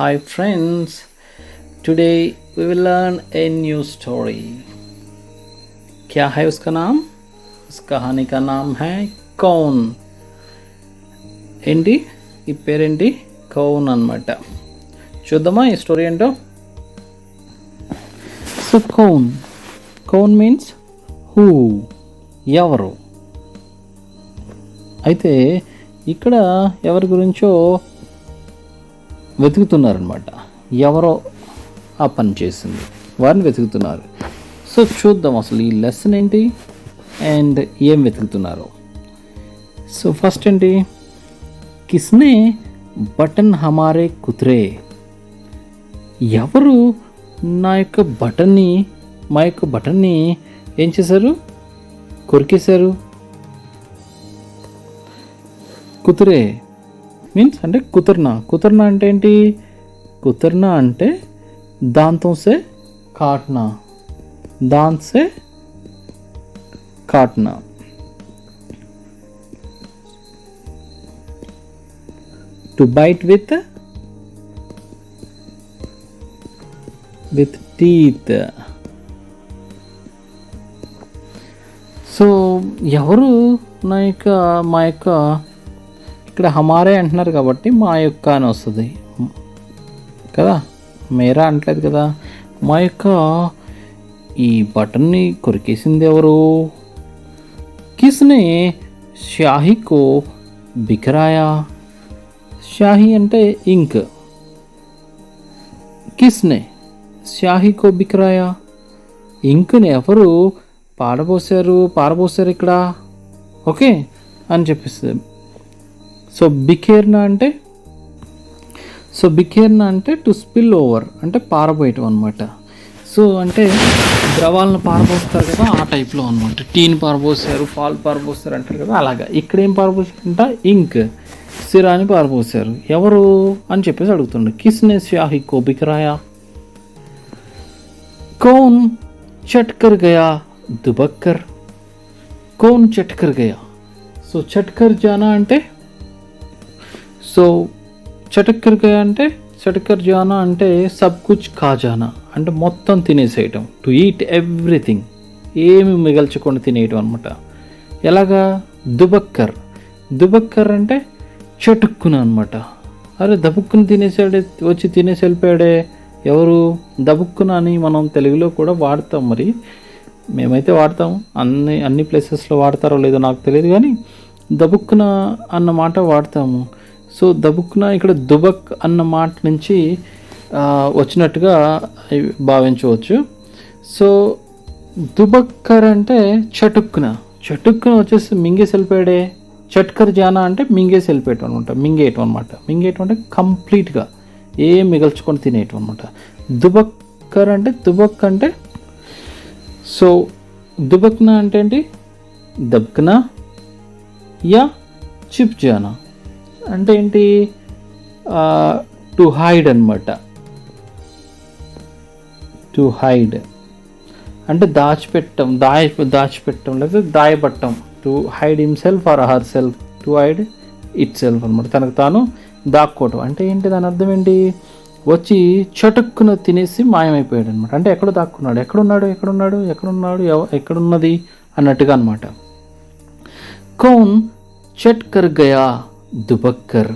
Hi friends, today we will learn a new story. क्या है उसका नाम? उस कहानी का नाम है कौन. ఏంటి ఈ పేరేంటి? కౌన్ అన్నమాట. చూద్దామా ఈ స్టోరీ ఏంటో. సో కౌన్ మీన్స్ హూ, ఎవరు. అయితే ఇక్కడ ఎవరి గురించో వెతుకుతున్నారనమాట. ఎవరో ఆ పని చేసింది, వారిని వెతుకుతున్నారు. సో చూద్దాం అసలు ఈ లెసన్ ఏంటి అండ్ ఏం వెతుకుతున్నారు. సో ఫస్ట్ ఏంటి, కిస్నే బటన్ హమారే కుత్రే. ఎవరు మా యొక్క బటన్ని ఏం చేశారు? కొరికేశారు. కుతురే మీన్స్ అంటే కుతర్నా అంటే ఏంటి? కుతర్నా అంటే దాంతో సే కాట్నా. To bite with teeth. So ఎవరు మా యొక్క ఇక్కడ హమారే అంటున్నారు కాబట్టి మా యొక్క అని వస్తుంది కదా, మేరా అంటలేదు కదా. మా యొక్క ఈ బటన్ని కొరికేసింది ఎవరు? కిస్నే షాహీకో బిఖరాయా. షాహీ అంటే ఇంక్. కిస్నే షాహీకో బిఖరాయా, ఇంక్ని ఎవరు పారబోసారు ఇక్కడ, ఓకే అని చెప్పిస్తుంది. సో బిఖేర్నా అంటే టు స్పిల్ ఓవర్ అంటే పారబోయటం అనమాట. సో అంటే ద్రవాలను పారబోస్తారు కదా, ఆ టైప్లో అనమాట. టీని పారబోసారు, పాలు పారబోసారు అంటారు కదా, అలాగా ఇక్కడ ఏం పారబోసారంట? ఇంక్, సిరాని పారబోసారు. ఎవరు అని చెప్పేసి అడుగుతుండే. కిస్నే స్యాహి కో బిఖరాయా. కౌన్ చట్కర్ గయా దుబక్కర్. కౌన్ చట్కర్ గయా. సో చట్కర్ జానా అంటే, సో చటక్కర్ జానా అంటే సబ్ కుచ్ ఖా జానా అంటే మొత్తం తినేసేయటం. టు ఈట్ ఎవ్రీథింగ్, ఏమి మిగల్చకుండా తినేయటం అనమాట. ఎలాగా? దుబక్కర్ అంటే చటుక్కున అనమాట. అరే దబుక్కుని తినేసి వెళ్ళిపోయాడే ఎవరు? దబుక్కున అని మనం తెలుగులో కూడా వాడతాం. మరి మేమైతే వాడతాం, అన్ని ప్లేసెస్లో వాడతారో లేదో నాకు తెలియదు, కానీ దబుక్కున అన్న మాట వాడతాము. సో దబుక్కున ఇక్కడ దుబక్ అన్న మాట నుంచి వచ్చినట్టుగా భావించవచ్చు. సో దుబక్కర్ అంటే చటుక్కున వచ్చేసి మింగేసి వెళ్ళిపోయాడే. చట్కర్ జానా అంటే మింగేసి వెళ్ళిపోయటం అనమాట, మింగేయటం అంటే కంప్లీట్గా ఏం మిగల్చుకొని తినేయటం అనమాట. దుబక్ అంటే సో దుబక్నా అంటే ఏంటి? దబ్కనా యా చిప్ జానా అంటే ఏంటి? టు హైడ్ అనమాట. టు హైడ్ అంటే దాచిపెట్టడం లేదా దాయపట్టం. To hide himself or herself, to hide itself అనమాట. తనకు తాను దాక్కోవటం అంటే ఏంటి? దాని అర్థం ఏంటి? వచ్చి చటుక్కున తినేసి మాయమైపోయాడు అనమాట. అంటే ఎక్కడ దాక్కున్నాడు, ఎక్కడున్నది అన్నట్టుగా అనమాట. కౌన్ చట్కర్ గయా దుబక్కర్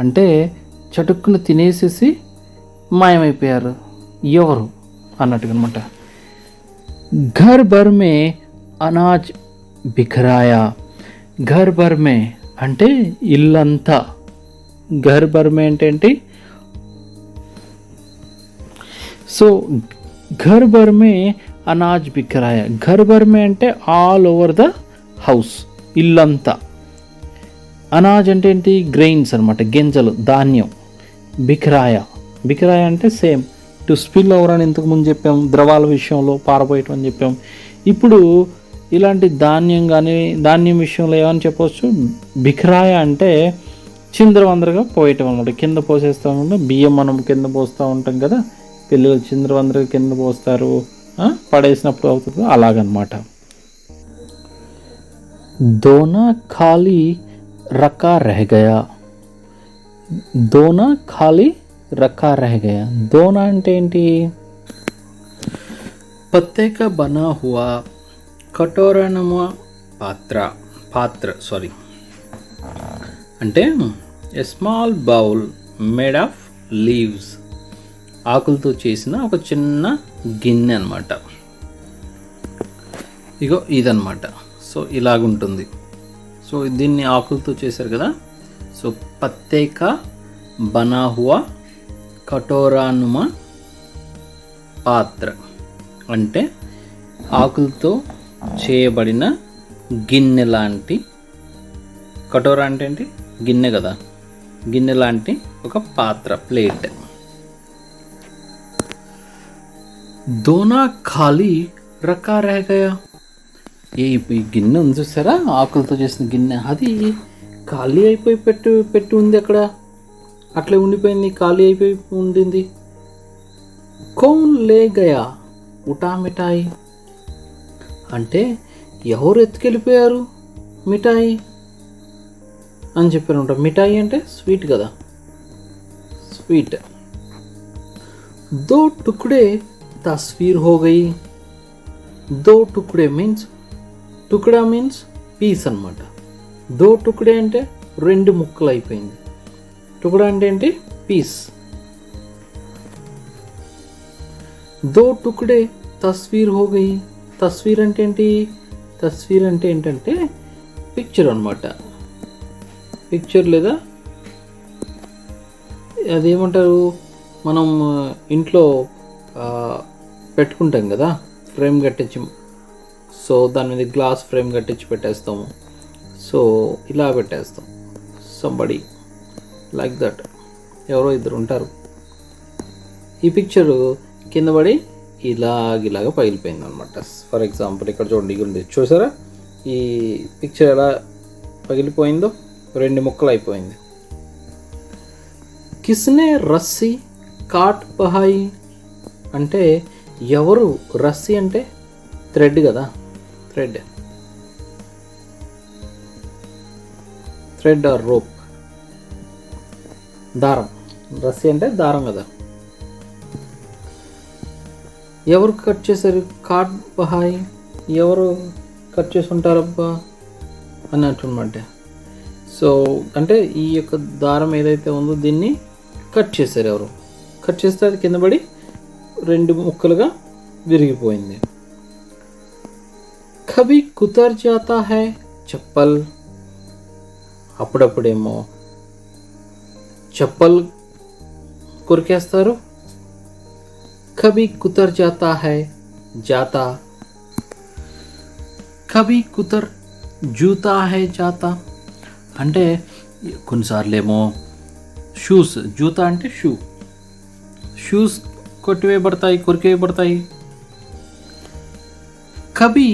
అంటే చటుక్కున తినేసేసి మాయమైపోయారు ఎవరు అన్నట్టుగా అనమాట. ఘర్ భర్ మే అనాజ్ బిఖరాయా. ఘర్ భర్ మే అంటే ఇల్లంతా. ఘర్ భర్ మే అంటే ఏంటి? సో ఘర్ భర్ మే అనాజ్ బిఖరాయా. ఘర్ భర్ మే అంటే ఆల్ ఓవర్ ద హౌస్, ఇల్లంతా. అనాజ్ అంటే ఏంటి? గ్రెయిన్స్ అనమాట, గింజలు, ధాన్యం. బిఖరాయ అంటే సేమ్ టు స్పిల్ ఓవర్ అని ఇంతకు ముందు చెప్పాం, ద్రవాల విషయంలో పారబోయటం అని చెప్పాం. ఇప్పుడు ఇలాంటి ధాన్యం విషయంలో ఏమని చెప్పవచ్చు? బిఖరాయ అంటే చిందరవందరగా పోయటం అనమాట. కింద పోసేస్తూ ఉంటాం, బియ్యం మనం కింద పోస్తూ ఉంటాం కదా, పిల్లలు చిందరవందరగా కింద పోస్తారు, పడేసినప్పుడు అవుతుంది, అలాగనమాట. దోనా ఖాళీ రకా రह गया. दोना खाली రఖా రహ గయా. దోనా అంటే ఏంటి? పత్తే కా బనా హువా కటోరానుమా పాత్ర సారీ అంటే a small bowl made of leaves, ఆకులతో చేసిన ఒక చిన్న గిన్నె అనమాట. ఇగో ఇదన్నమాట. సో ఇలాగుంటుంది. సో దీన్ని ఆకులతో చేశారు కదా. సో పత్తే కా బనా హువా కటోరానుమా పాత్ర అంటే ఆకులతో చేయబడిన గిన్నె లాంటి, కటోరా అంటే ఏంటి? గిన్నె కదా, గిన్నె లాంటి ఒక పాత్ర, ప్లేట్. దోనా ఖాళీ రఖా రహ గయా. ఈ గిన్నె ఉంది చూసారా, ఆకులతో చేసిన గిన్నె, అది ఖాళీ అయిపోయి పెట్టి ఉంది అక్కడ, అట్లే ఉండిపోయింది, ఖాళీ అయిపోయి ఉండింది. కౌన్ లే గయా ఉటా మిఠాయి అంటే ఎవరు ఎత్తుకెళ్ళిపోయారు మిఠాయి అని చెప్పారంట. మిఠాయి అంటే స్వీట్ కదా, స్వీట్. దో టుక్డే తస్వీర్ హో గయి. దో టుక్డే మీన్స్, టుక్డా మీన్స్ పీస్ అనమాట. దో టుక్డే అంటే 2 ముక్కలు అయిపోయింది. టుక్డా అంటే ఏంటి? పీస్. దో టుక్డే తస్వీర్ హో గయి. తస్వీర్ అంటే ఏంటి? తస్వీర్ అంటే ఏంటంటే పిక్చర్ అనమాట. పిక్చర్ లేదా అదేమంటారు, మనం ఇంట్లో పెట్టుకుంటాం కదా, ఫ్రేమ్ కట్టించి. సో దాని మీద గ్లాస్ ఫ్రేమ్ కట్టించి పెట్టేస్తాము. సో ఇలా పెట్టేస్తాం. సంబడి లైక్ దట్, ఎవరో ఇద్దరు ఉంటారు. ఈ పిక్చరు కింద పడి ఇలాగ పగిలిపోయింది అనమాట. ఫర్ ఎగ్జాంపుల్ ఇక్కడ చూడండి, ఉంది చూసారా ఈ పిక్చర్ ఎలా పగిలిపోయిందో, 2 ముక్కలు అయిపోయింది. కిస్నే రస్సీ కాట్ బహాయి అంటే ఎవరు, రస్సీ అంటే థ్రెడ్ కదా, థ్రెడ్ ఆర్ రోప్, దారం. రస్సీ అంటే దారం కదా. ఎవరు కట్ చేశారు? కాట్ బహాయి, ఎవరు కట్ చేసి ఉంటారబ్బా అన్నట్టు అనమాట. సో అంటే ఈ యొక్క దారం ఏదైతే ఉందో దీన్ని కట్ చేశారు. ఎవరు కట్ చేస్తే అది కింద పడి 2 ముక్కలుగా విరిగిపోయింది. కభీ కుతర్ జాతా హై చప్పల్, అప్పుడప్పుడేమో చప్పల్ కొరికేస్తారు. కభీ కుతర్ జాతా హై జాతా, కభీ కుతర్ జూతా హై జాతా అంటే కొన్నిసార్లు ఏమో షూస్, జూతా అంటే షూస్ కొట్టివేయబడతాయి, కొరికేయబడతాయి. కభీ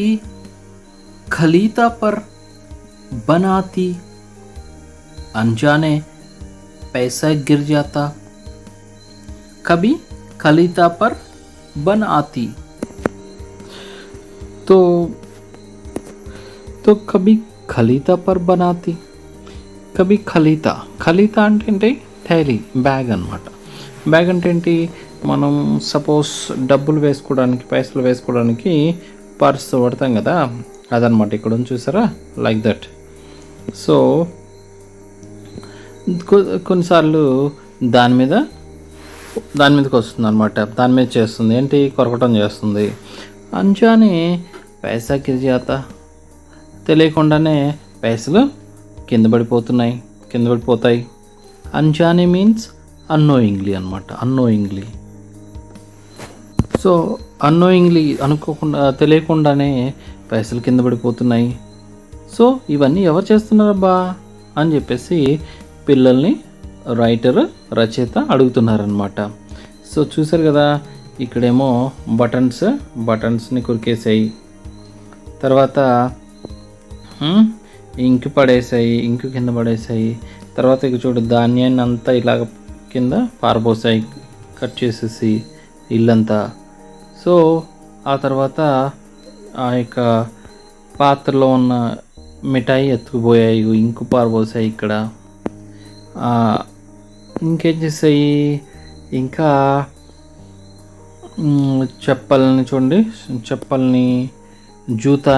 ఖలీతా పర్ बनाती अनजाने पैसा गिर जाता. कभी खलीता पर बन आती तो कभी खलीता पर बनाती. కభీ ఖలీతా అంటే ఏంటి? థైలీ, బ్యాగ్ అనమాట. బ్యాగ్ అంటే ఏంటి? మనం సపోజ్ డబ్బులు వేసుకోవడానికి, పైసలు వేసుకోవడానికి పర్స్ పడతాం కదా, అదనమాట. ఇక్కడ ఉంది చూసారా, లైక్ దట్. సో కొన్నిసార్లు దాని మీదకి వస్తుంది అనమాట, దాని మీద చేస్తుంది ఏంటి? కొరకటం చేస్తుంది. అంచానే పైసా గిరిజాత, తెలియకుండానే పైసలు కింద పడిపోతాయి. అంచానే మీన్స్ అన్నోయింగ్లీ అనమాట, అన్నోయింగ్లీ. సో అన్నోయింగ్లీ, అనుకోకుండా, తెలియకుండానే పైసలు కింద పడిపోతున్నాయి. సో ఇవన్నీ ఎవరు చేస్తున్నారబ్బా అని చెప్పేసి పిల్లల్ని రచయిత అడుగుతున్నారనమాట. సో చూసారు కదా, ఇక్కడేమో బటన్స్ని కొరికేసాయి, తర్వాత ఇంకు కింద పడేసాయి, తర్వాత ఇక చూడు ధాన్యాన్ని అంతా ఇలాగ కింద పారబోసాయి, కట్ చేసేసి ఇల్లంతా. సో ఆ తర్వాత ఆ యొక్క పాత్రలో ఉన్న మిఠాయి ఎత్తుకుపోయాయి, ఇంకు పారబోసాయి ఇక్కడ. ఇంకేం చేసాయి? ఇంకా చెప్పల్ని చూడండి, చెప్పల్ని, జూతా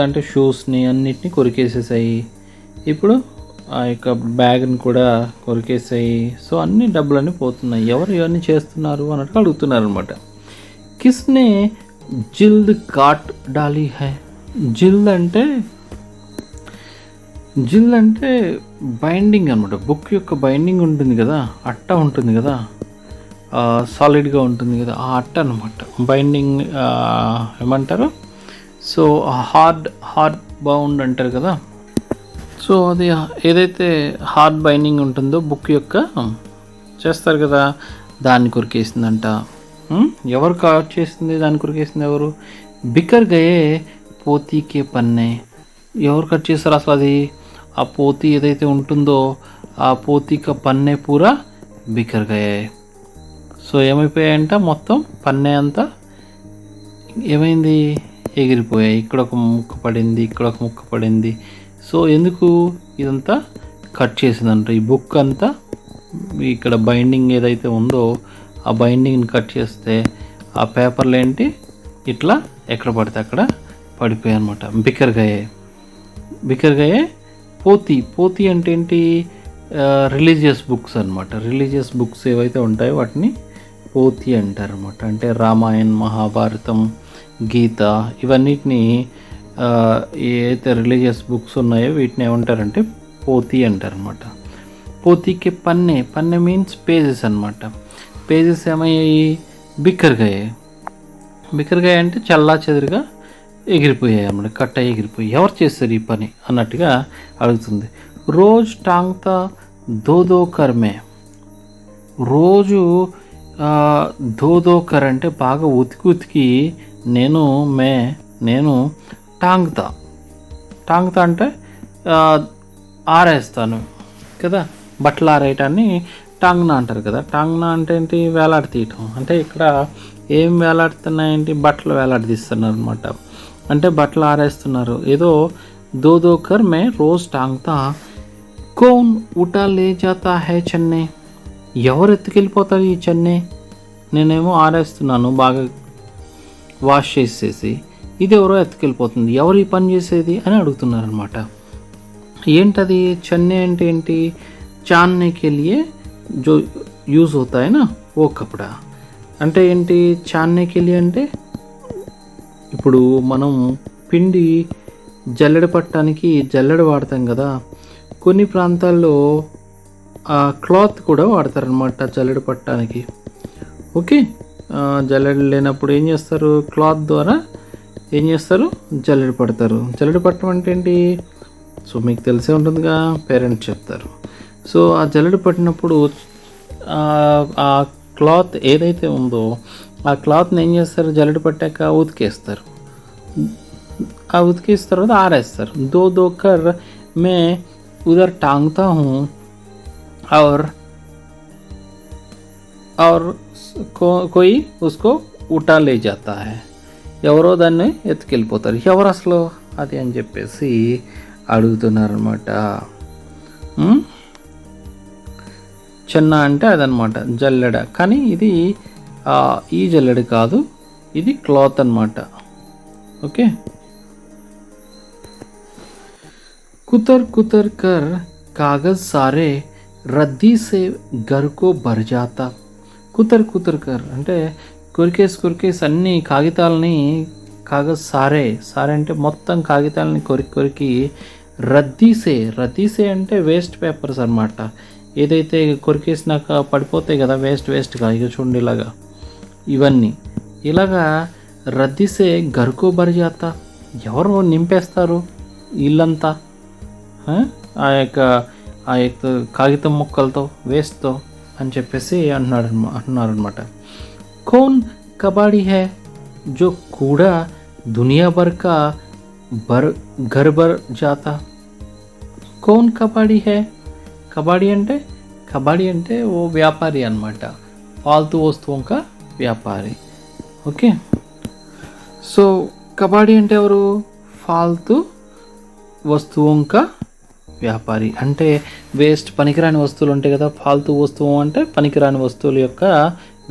అంటే షూస్ని అన్నిటిని కొరికేసేసాయి. ఇప్పుడు ఆ యొక్క బ్యాగ్ని కూడా కొరికేసాయి. సో అన్ని డబ్బులన్నీ పోతున్నాయి. ఎవరు ఇవన్నీ చేస్తున్నారు అన్నట్టు అడుగుతున్నారు అనమాట. కిస్నే జిల్ద్ కాట్ డాలీ హై. జిల్ద్ అంటే బైండింగ్ అనమాట. బుక్ యొక్క బైండింగ్ ఉంటుంది కదా, అట్ట ఉంటుంది కదా, సాలిడ్గా ఉంటుంది కదా, ఆ అట్ట అనమాట బైండింగ్ ఏమంటారు. సో హార్డ్ బౌండ్ అంటారు కదా. సో అది ఏదైతే హార్డ్ బైండింగ్ ఉంటుందో బుక్ యొక్క చేస్తారు కదా, దాన్ని కొరికేసిందంట. ఎవరు కట్ చేసింది, దాన్ని కొరికేసింది ఎవరు? బికర్ గయే పోతీకే పన్నే. ఎవరు కట్ చేస్తారు అసలు? అది ఆ పోతి ఏదైతే ఉంటుందో ఆ పోతీక పన్నే పూరా బికర్ గయే. సో ఏమైపోయాయంట, మొత్తం పన్నే అంతా ఏమైంది, ఎగిరిపోయాయి. ఇక్కడ ఒక ముక్క పడింది, ఇక్కడ ఒక ముక్క పడింది. సో ఎందుకు ఇదంతా కట్ చేసిందంట? ఈ బుక్ అంతా ఇక్కడ బైండింగ్ ఏదైతే ఉందో ఆ బైండింగ్ని కట్ చేస్తే ఆ పేపర్లు ఏంటి ఇట్లా ఎక్కడ పడితే అక్కడ పడిపోయాయి అనమాట. బికర్ గయే పోతి అంటే ఏంటి? రిలీజియస్ బుక్స్ అనమాట. రిలీజియస్ బుక్స్ ఏవైతే ఉంటాయో వాటిని పోతి అంటారు అనమాట. అంటే రామాయణ్, మహాభారతం, గీత ఇవన్నిటిని ఏదైతే రిలీజియస్ బుక్స్ ఉన్నాయో వీటిని ఏమంటారంటే పోతి అంటారు అనమాట. పోతికి పన్నే మీన్స్ పేజెస్ అనమాట. పేజెస్ ఏమయ్యాయి? బిక్కర్ గయే అంటే చల్లా చెదురుగా ఎగిరిపోయాయి అన్నమాట. కట్ట ఎగిరిపోయి. ఎవరు చేస్తారు ఈ పని అన్నట్టుగా అడుగుతుంది. రోజ్ టాంగ్తా దో కర్మే. రోజు దో కర్ అంటే బాగా ఉతికి నేను టాంగ్తా అంటే ఆరేస్తాను కదా. బట్టలు ఆరేయటాన్ని టాంగ్నా అంటారు కదా. టాంగ్నా అంటే ఏంటి? వేలాడతీయటం. అంటే ఇక్కడ ఏం వేలాడుతున్నాయేంటి? బట్టలు వేలాడదీస్తున్నారు అనమాట. అంటే బట్టలు ఆరేస్తున్నారు. ఏదో దో కర్ మే రోజ్ టాంగ్తా. కౌన్ ఉటా లే జాతా హై చెన్నై. ఎవరు ఎత్తుకెళ్ళిపోతారు ఈ చెన్నై? నేనేమో ఆరేస్తున్నాను బాగా వాష్ చేసేసి, ఇది ఎవరో ఎత్తుకెళ్ళిపోతుంది. ఎవరు ఈ పని చేసేది అని అడుగుతున్నారనమాట. ఏంటది? చెన్నై అంటే ఏంటి? చాన్నేకి లియే జో యూజ్ అవుతాయి నా ఓ కపడా. అంటే ఏంటి చాన్నేకి లియే అంటే? ఇప్పుడు మనం పిండి జల్లెడ పట్టడానికి జల్లెడ వాడతాం కదా. కొన్ని ప్రాంతాల్లో క్లాత్ కూడా వాడతారనమాట జల్లెడ పట్టడానికి. ఓకే, జల్లెడ లేనప్పుడు ఏం చేస్తారు? క్లాత్ ద్వారా ఏం చేస్తారు? జల్లెడ పడతారు. జల్లెడ పట్టడం అంటే ఏంటి? సో మీకు తెలిసే ఉంటుందిగా, పేరెంట్స్ చెప్తారు. సో ఆ జల్లెడ పట్టినప్పుడు ఆ క్లాత్ ఏదైతే ఉందో ఆ క్లాత్ని ఏం చేస్తారు? జల్లెడ పట్టాక ఉతికేస్తారు. ఆ ఉతికేసిన తర్వాత ఆరేస్తారు. దో కర్ మే ఉదర్ टांगता हूँ और कोई उसको उठा ले जाता है. ఎవరో దాన్ని ఎత్తుకెళ్ళిపోతారు. ఎవరు అసలు అది అని చెప్పేసి అడుగుతున్నారనమాట. చెన్న అంటే అదనమాట జల్లెడ. కానీ ఇది ఈ జల్లెడ కాదు, ఇది క్లాత్ అనమాట. ఓకే. कुतर कर कागज सारे रद्दी से घर को भर जाता. కుతర్ కర్ అంటే కొరికేసి అన్ని కాగితాలని, కాగజ్ సారే అంటే మొత్తం కాగితాలని కొరికి రద్దీసే అంటే వేస్ట్ పేపర్స్ అనమాట. ఏదైతే కొరికేసినాక పడిపోతాయి కదా వేస్ట్గా, ఇక చూడండి ఇలాగా ఇవన్నీ ఇలాగా రద్దీసే గరుకో బరిజాత. ఎవరు నింపేస్తారు ఇల్లంతా ఆ యొక్క కాగితం ముక్కలతో, వేస్ట్తో అని చెప్పేసి అంటున్నారనమాట. कौन कबाड़ी है जो कूड़ा दुनिया भर का घर भर जाता. कौन कबाड़ी है? कबाड़ी అంటే ఓ వ్యాపారి అనమాట. ఫాల్తూ వస్తువు కా వ్యాపారి. ఓకే. సో కబాడీ అంటే ఎవరు? ఫాల్తూ వస్తువు కా వ్యాపారి అంటే వేస్ట్ పనికిరాని వస్తువులు ఉంటాయి కదా, ఫాల్తూ వస్తువు అంటే పనికిరాని వస్తువుల యొక్క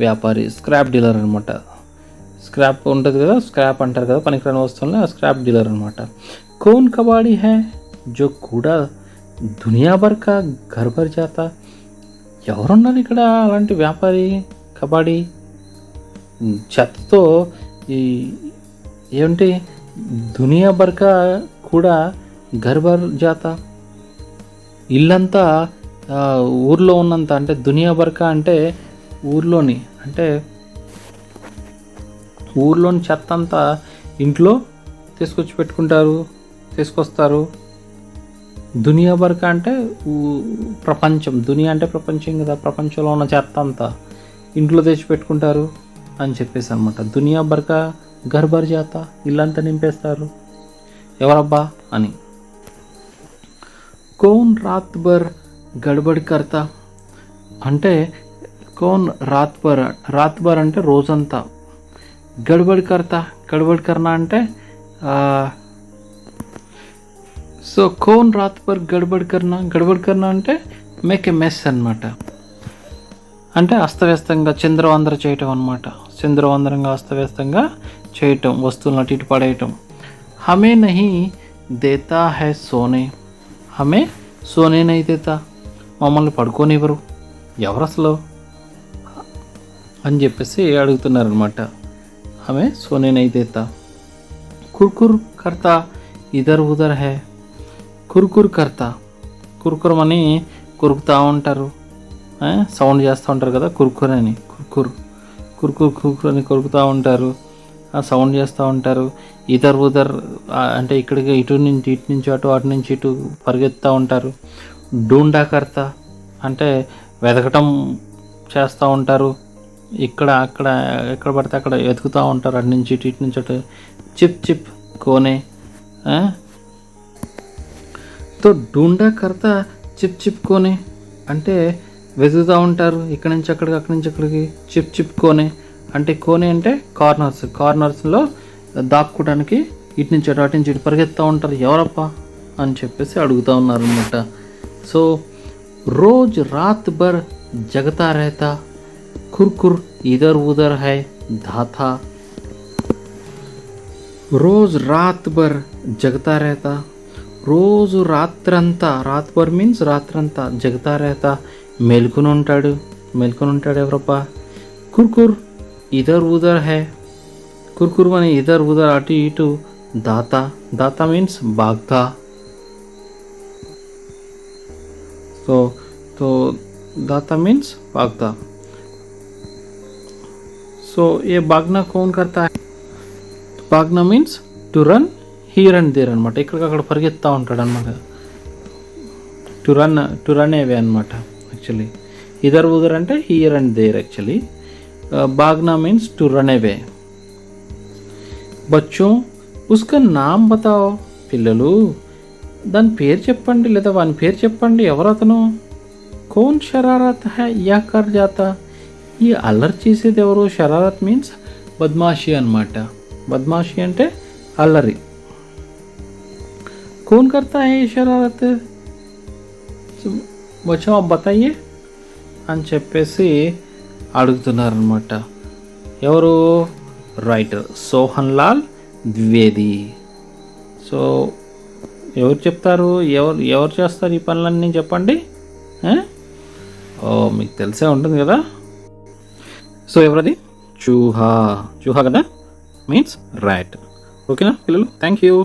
వ్యాపారి, స్క్రాప్ డీలర్ అనమాట. స్క్రాప్ ఉంటుంది కదా, స్క్రాప్ అంటారు కదా పనికిరాని వస్తువులని, స్క్రాప్ డీలర్ అనమాట. कौन कबाड़ी है जो कूड़ा दुनिया भर का घर भर जाता. ఎవరున్నారు ఇక్కడ అలాంటి వ్యాపారి, కబాడీ, చెత్తతో ఈ ఏమిటి దునియా బర్కా కూడా ఘర్ భర్ జాతా, ఇల్లంతా ఊర్లో ఉన్నంత, అంటే దునియా బర్కా అంటే ఊర్లోని, అంటే ఊర్లోని చెత్త అంతా ఇంట్లో తీసుకొస్తారు. దునియా బర్కా అంటే ప్రపంచం, దునియా అంటే ప్రపంచం కదా, ప్రపంచంలో ఉన్న చెత్త అంతా ఇంట్లో తెచ్చిపెట్టుకుంటారు అని చెప్పేసి అనమాట. దునియా బర్కా ఘర్ భర్ జాతా, ఇల్లంతా నింపేస్తారు. ఎవరబ్బా అని. కౌన్ రాత్ భర్ గడబడి కర్తా అంటే కౌన్ రాత్ భర్ అంటే రోజంతా, గడబడి కర్నా అంటే సో కౌన్ రాత్ భర్ గడబడి కర్నా అంటే మేక్ ఏ మెస్ అనమాట, అంటే అస్తవ్యస్తంగా చిందరవందర చేయటం అనమాట. చిందరవందరంగా అస్తవ్యస్తంగా చేయటం, వస్తువులను అటు ఇటు పడేయటం. హమే నహీ దేతా హై సోనే, హమే సోనే నహీ దేతా, మమ్మల్ని పడుకోనివ్వరు, ఎవరు అసలు అని చెప్పేసి అడుగుతున్నారనమాట. హమే సోనే నహీ దేతా. కుర్కుర్ కర్తా ఇదర్ ఉదర్ హై, కుర్కుర్ కర్తా, కుర్కురమని కురుకుతూ ఉంటారు, సౌండ్ చేస్తూ ఉంటారు కదా కుర్కుర్ అని, కుర్కుర్ అని కొరుకుతూ ఉంటారు, సౌండ్ చేస్తూ ఉంటారు. ఇదర్ ఉదర్ అంటే ఇక్కడికి ఇటు నుంచి అటు నుంచి ఇటు పరిగెత్తుతూ ఉంటారు. డూండా కర్తా అంటే వెతకటం చేస్తూ ఉంటారు, ఇక్కడ అక్కడ ఎక్కడ పడితే అక్కడ వెతుకుతూ ఉంటారు, అటు నుంచి అటు. చిప్ కోనే, తో డూండా కర్తా చిప్ కోనే అంటే వెతుకుతూ ఉంటారు, ఇక్కడి నుంచి అక్కడికి. చిప్ కోనే అంటే కోనే అంటే కార్నర్స్లో దాక్కోవడానికి ఇటు నుంచి ఇటు పరిగెత్తుతూ ఉంటారు, ఎవరప్పా అని చెప్పేసి అడుగుతూ ఉన్నారు అనమాట. సో రోజ్ రాత్ భర్ జగతా रहता, కుర్కుర్ ఇదర్ ఉదర్ హై ధాతా. రోజ్ రాత్ భర్ జగతా रहता, రోజు రాత్రంతా, రాత్ భర్ మీన్స్ రాత్రంతా, జగతా रहता మేల్కొని ఉంటాడు ఎవరప్పా. కుర్కుర్ ఇదర్ ఉదర్ హై, కుర్కుర్ అని ఇదర్ ఉదర్ అటు ఇటు. దాతా మీన్స్ బాగ్తా. సో दाता मीन्स भागता. सो ये भागना कौन करता है, भागना means to run here and there అనమాట, ఇక్కడికక్కడ పరిగెత్తా ఉంటాడు అనమాట. టు రన్ అవే అనమాట యాక్చువల్లీ. ఇదర్ ఉదర్ అంటే హియర్ అండ్ దేర్ యాక్చువల్లీ. భాగ్నా మీన్స్ టు రన్ అవే. బచ్చో ఉస్కా నామ్ బతాओ, పిల్లలు దాని పేరు చెప్పండి లేదా వాని పేరు చెప్పండి, ఎవరు అతను. కౌన్ షరారత్ హై యా కర్ జాతా, ఈ అల్లరి చేసేది ఎవరు. షరారత్ మీన్స్ బద్మాషి అనమాట, బద్మాషి అంటే అల్లరి. कौन करता है ये शरारत, बच्चों आप बताइए అని చెప్పేసి అడుగుతున్నారనమాట. ఎవరు, రైటర్ సోహన్ లాల్ ద్వివేది. సో ఎవరు చెప్తారు, ఎవరు చేస్తారు ఈ పనులన్నీ చెప్పండి. మీకు తెలిసే ఉంటుంది కదా. సో ఎవరది, చూహా కదా మీన్స్ రైట్. ఓకేనా పిల్లలు, థ్యాంక్ యూ.